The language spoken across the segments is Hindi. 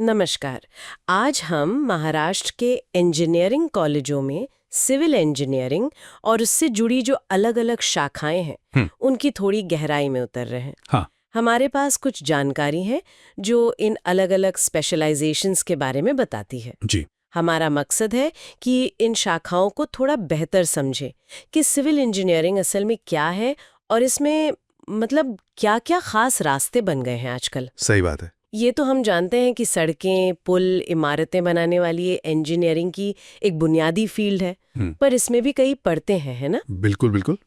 नमस्कार। आज हम महाराष्ट्र के इंजीनियरिंग कॉलेजों में सिविल इंजीनियरिंग और उससे जुड़ी जो अलग-अलग शाखाएं हैं उनकी थोड़ी गहराई में उतर रहे हैं। हाँ। हमारे पास कुछ जानकारी है जो इन अलग-अलग स्पेशलाइजेशंस के बारे में बताती है। जी। हमारा मकसद है कि इन शाखाओं को थोड़ा बेहतर समझें कि सिविल इंजीनियरिंग असल में क्या है और इसमें मतलब क्या-क्या खास रास्ते बन गए हैं आजकल। सही बात है। ये तो हम जानते हैं कि सड़कें, पुल, इमारतें बनाने वाली ये इंजीनियरिंग की एक बुनियादी फील्ड है, पर इसमें भी कई परतें हैं, है ना? बिल्कुल बिल्कुल,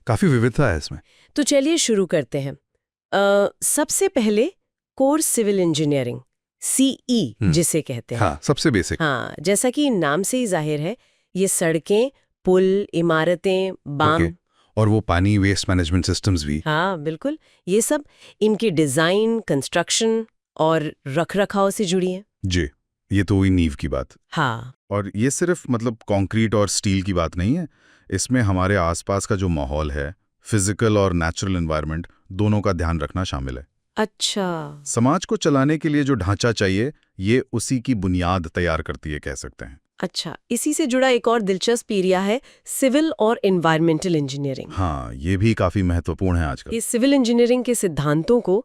काफी विविधता है इसमें। तो चलिए शुरू करते हैं। सबसे पहले कोर सिविल इंजीनियरिंग, सीई जिसे कहते हैं। हाँ, सबसे बेसिक। हाँ, जैसा कि नाम से ही जाहिर है, ये सड़कें, पुल, इमारतें, बांध और वो पानी वेस्ट मैनेजमेंट सिस्टम्स भी। हाँ बिल्कुल, ये सब इनके डिजाइन, कंस्ट्रक्शन और रखरखाव से जुड़ी है। जी, ये तो हुई नींव की बात। हाँ। और ये सिर्फ मतलब कंक्रीट और स्टील की बात नहीं है, इसमें हमारे आसपास का जो माहौल है, फिजिकल और नेचुरल एनवायरनमेंट, दोनों का ध्यान रखना शामिल है। अच्छा। समाज को चलाने के लिए जो ढांचा चाहिए, ये उसी की बुनियाद तैयार करती है, कह सकते हैं। अच्छा, इसी से जुड़ा एक और दिलचस्प एरिया है सिविल और एनवायरमेंटल इंजीनियरिंग। हाँ, ये भी काफी महत्वपूर्ण है आजकल। ये सिविल इंजीनियरिंग के सिद्धांतों को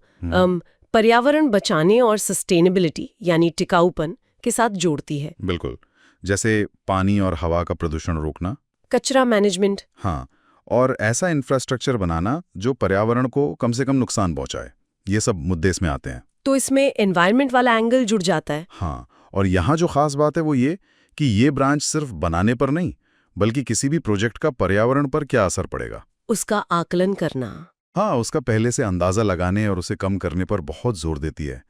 पर्यावरण बचाने और सस्टेनेबिलिटी यानी टिकाऊपन के साथ जोड़ती है। बिल्कुल, जैसे पानी और हवा का प्रदूषण रोकना, कचरा मैनेजमेंट। हाँ, और ऐसा इंफ्रास्ट्रक्चर बनाना जो पर्यावरण को कम से कम नुकसान पहुंचाए, ये सब मुद्दे इसमें आते हैं। तो इसमें एनवायरनमेंट वाला एंगल जुड़ जाता है। हाँ, और यहाँ जो खास बात है वो ये कि ये ब्रांच सिर्फ बनाने पर नहीं, बल्कि किसी भी प्रोजेक्ट का पर्यावरण पर क्या असर पड़ेगा, उसका आकलन करना। हाँ, उसका पहले से अंदाजा लगाने और उसे कम करने पर बहुत जोर देती है।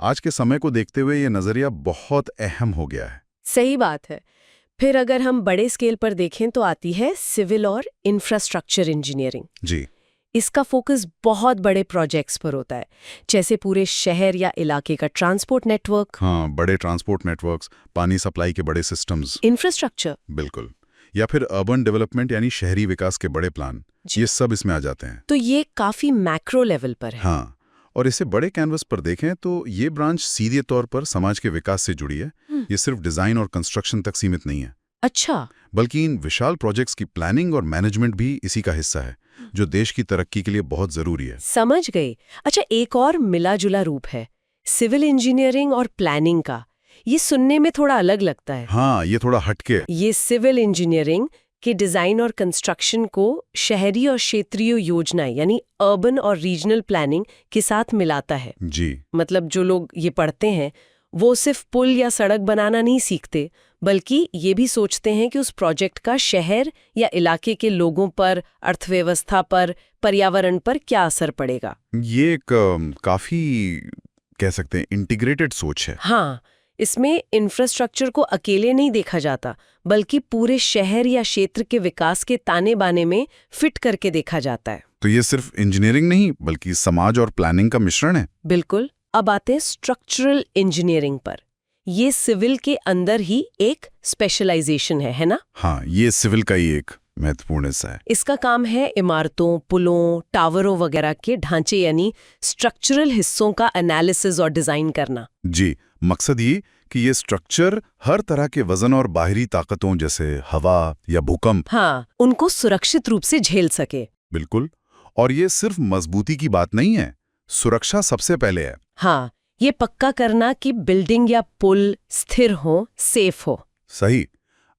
आज के समय को देखते हुए ये नजरिया बहुत अहम हो गया है। सही बात है। फिर अगर हम बड़े स्केल पर देखें तो आती है सिविल और इंफ्रास्ट्रक्चर इंजीनियरिंग। जी। इसका फोकस बहुत बड़े प्रोजेक्ट्स पर होता है, जैसे पूरे शहर या इलाके का ट्रांसपोर्ट नेटवर्क। हाँ, बड़े ट्रांसपोर्ट नेटवर्क्स, पानी सप्लाई के बड़े सिस्टम्स, इंफ्रास्ट्रक्चर। बिल्कुल, या फिर अर्बन डेवलपमेंट यानी शहरी विकास के बड़े प्लान, ये सब इसमें आ जाते हैं। तो ये काफी मैक्रो लेवल पर है। हाँ, और इसे बड़े कैनवस पर देखें तो ये ब्रांच सीधे तौर पर समाज के विकास से जुड़ी है। ये सिर्फ डिजाइन और कंस्ट्रक्शन तक सीमित नहीं है। अच्छा। बल्कि इन विशाल प्रोजेक्ट्स की प्लानिंग और मैनेजमेंट भी इसी का हिस्सा है, जो देश की तरक्की के लिए बहुत जरूरी है। समझ गई। अच्छा, एक और मिला जुला रूप है सिविल इंजीनियरिंग और प्लानिंग का। ये सुनने में थोड़ा अलग लगता है। हाँ, ये थोड़ा हटके। ये सिविल इंजीनियरिंग के डिजाइन और कंस्ट्रक्शन को शहरी और क्षेत्रीय योजनाएं यानी अर्बन और रीजनल प्लानिंग के साथ मिलाता है। जी। मतलब जो लोग ये पढ़ते हैं वो सिर्फ पुल या सड़क बनाना नहीं सीखते, बल्कि ये भी सोचते हैं कि उस प्रोजेक्ट का शहर या इलाके के लोगों पर, अर्थव्यवस्था पर, पर्यावरण पर क्या असर पड़ेगा। ये एक काफी कह सकते हैं इंटीग्रेटेड सोच है। हाँ, इसमें इंफ्रास्ट्रक्चर को अकेले नहीं देखा जाता, बल्कि पूरे शहर या क्षेत्र के विकास के ताने बाने में फिट करके देखा जाता है। तो ये सिर्फ इंजीनियरिंग नहीं, बल्कि समाज और प्लानिंग का मिश्रण है। बिल्कुल। अब आते हैं स्ट्रक्चरल इंजीनियरिंग पर। ये सिविल के अंदर ही एक स्पेशलाइजेशन है ना? हाँ, ये सिविल का ही एक महत्वपूर्ण हिस्सा है। इसका काम है इमारतों, पुलों, टावरों वगैरह के ढांचे यानी स्ट्रक्चरल हिस्सों का एनालिसिस और डिजाइन करना। जी, मकसद ये कि ये स्ट्रक्चर हर तरह के वजन और बाहरी ताकतों जैसे हवा या भूकंप, हाँ, उनको सुरक्षित रूप से झेल सके। बिल्कुल। और ये सिर्फ मजबूती की बात नहीं है, सुरक्षा सबसे पहले है। हाँ, ये पक्का करना कि बिल्डिंग या पुल स्थिर हो, सेफ हो। सही।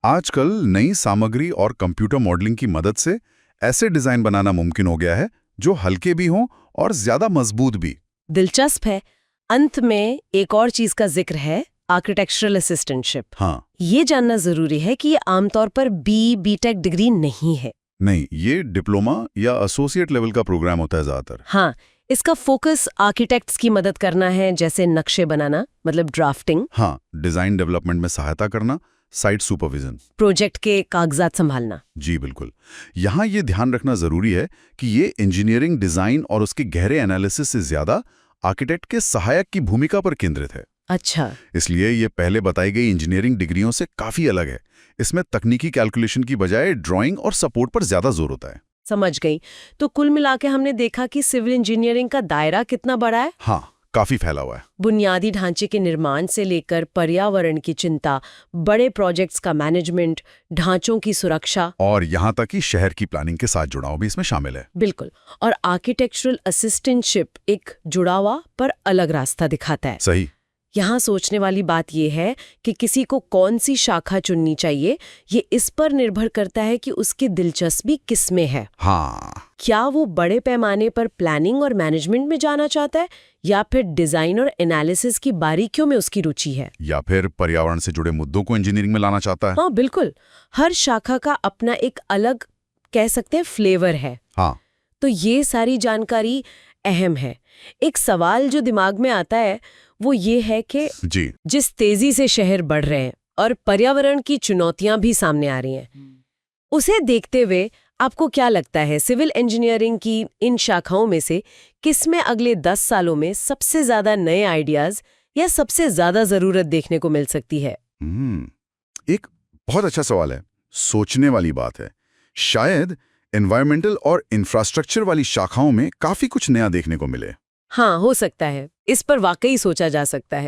आजकल नई सामग्री और कंप्यूटर मॉडलिंग की मदद से ऐसे डिजाइन बनाना मुमकिन हो गया है जो हल्के भी हों और ज्यादा मजबूत भी। दिलचस्प है। अंत में एक और चीज का जिक्र है, आर्किटेक्चरल असिस्टेंटशिप। हाँ, ये जानना जरूरी है कि ये आमतौर पर बीटेक डिग्री नहीं है। नहीं, ये डिप्लोमा या एसोसिएट लेवल का प्रोग्राम होता है ज्यादातर। हाँ, इसका फोकस आर्किटेक्ट्स की मदद करना है, जैसे नक्शे बनाना मतलब ड्राफ्टिंग। हाँ, डिजाइन डेवलपमेंट में सहायता करना, साइट सुपरविजन, प्रोजेक्ट के कागजात संभालना। जी बिल्कुल। यहाँ ये ध्यान रखना जरूरी है कि ये इंजीनियरिंग डिजाइन और उसके गहरे एनालिसिस से ज्यादा आर्किटेक्ट के सहायक की भूमिका पर केंद्रित है। अच्छा। इसलिए ये पहले बताई गई इंजीनियरिंग डिग्रियों से काफी अलग है। इसमें तकनीकी कैलकुलेशन की बजाय ड्राइंग और सपोर्ट पर ज्यादा जोर होता है। समझ गई। तो कुल मिलाके हमने देखा कि सिविल इंजीनियरिंग का दायरा कितना बड़ा है। हाँ, काफी फैला हुआ है। बुनियादी ढांचे के निर्माण से लेकर पर्यावरण की चिंता, बड़े प्रोजेक्ट्स का मैनेजमेंट, ढांचों की सुरक्षा, और यहाँ तक कि शहर की प्लानिंग के साथ जुड़ाव भी इसमें शामिल है। बिल्कुल। और आर्किटेक्चरल असिस्टेंटशिप एक जुड़ा हुआ पर अलग रास्ता दिखाता है। सही। यहाँ सोचने वाली बात यह है कि किसी को कौन सी शाखा चुननी चाहिए, ये इस पर निर्भर करता है कि उसकी दिलचस्पी किस में है। हाँ। क्या वो बड़े पैमाने पर प्लानिंग और मैनेजमेंट में जाना चाहता है, या फिर डिजाइन और एनालिसिस की बारीकियों में उसकी रुचि है, या फिर पर्यावरण से जुड़े मुद्दों को इंजीनियरिंग में लाना चाहता है। हाँ बिल्कुल। हर शाखा का अपना एक अलग, कह सकते हैं, फ्लेवर है। हाँ। तो ये सारी जानकारी अहम है। एक सवाल जो दिमाग में आता है वो ये है कि जी, जिस तेजी से शहर बढ़ रहे हैं और पर्यावरण की चुनौतियां भी सामने आ रही हैं, उसे देखते हुए आपको क्या लगता है, सिविल इंजीनियरिंग की इन शाखाओं में से किस में अगले 10 सालों में सबसे ज्यादा नए आइडियाज या सबसे ज्यादा जरूरत देखने को मिल सकती है? एक बहुत अच्छा सवाल है, सोचने वाली बात है। शायद एनवायरमेंटल और इंफ्रास्ट्रक्चर वाली शाखाओं में काफी कुछ नया देखने को मिले। हाँ, हो सकता है। इस पर वाकई सोचा जा सकता है।